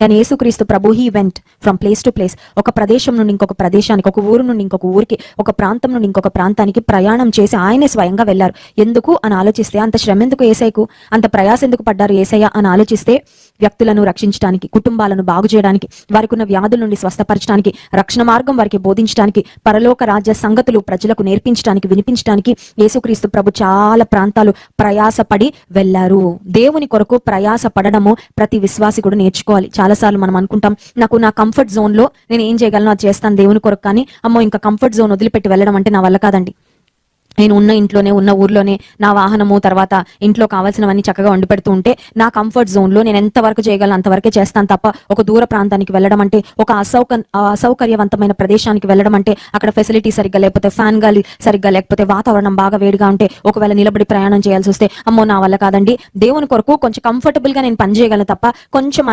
కానీ యేసుక్రీస్తు ప్రభు he went from place to place. ఒక ప్రదేశం నుండి ఇంకొక ప్రదేశానికి, ఒక ఊరు నుండి ఇంకొక ఊరికి, ఒక ప్రాంతం నుండి ఇంకొక ప్రాంతానికి ప్రయాణం చేసి ఆయనే స్వయంగా వెళ్లారు. ఎందుకు అని ఆలోచిస్తే, అంత శ్రమ ఎందుకు యేసయ్యకు, అంత ప్రయాస ఎందుకు పడ్డారు యేసయ్య అని ఆలోచిస్తే, వ్యక్తులను రక్షించడానికి, కుటుంబాలను బాగు చేయడానికి, వారికి ఉన్న వ్యాధుల నుండి స్వస్థపరచడానికి, రక్షణ మార్గం వారికి బోధించడానికి, పరలోక రాజ్య సంగతులు ప్రజలకు నేర్పించడానికి, వినిపించడానికి యేసుక్రీస్తు ప్రభు చాలా ప్రాంతాలు ప్రయాసపడి వెళ్లారు. దేవుని కొరకు ప్రయాస పడడము ప్రతి విశ్వాసి కూడా నేర్చుకోవాలి. చాలాసార్లు మనం అనుకుంటాం, నా కంఫర్ట్ జోన్ లో నేను ఏం చేయగలను అది చేస్తాను దేవుని కొరకు, కానీ అమ్మో ఇంకా కంఫర్ట్ జోన్ వదిలిపెట్టి వెళ్ళడం అంటే నా వల్ల కాదండి. నేను ఉన్న ఇంట్లోనే, ఉన్న ఊర్లోనే నా వాహనము, తర్వాత ఇంట్లో కావాల్సినవన్నీ చక్కగా వండి పెడుతూ ఉంటే, నా కంఫర్ట్ జోన్ లో నేను ఎంతవరకు చేయగలను అంతవరకే చేస్తాను తప్ప, ఒక దూర ప్రాంతానికి వెళ్ళడం అంటే, ఒక అసౌకర్యవంతమైన ప్రదేశానికి వెళ్ళడం అంటే, అక్కడ ఫెసిలిటీ సరిగ్గా లేకపోతే, ఫ్యాన్ గాలి సరిగ్గా లేకపోతే, వాతావరణం బాగా వేడిగా ఉంటే, ఒకవేళ నిలబడి ప్రయాణం చేయాల్సి వస్తే, అమ్మో నా వల్ల కాదండి. దేవుని కొరకు కొంచెం కంఫర్టబుల్ గా నేను పని చేయగలను తప్ప, కొంచెం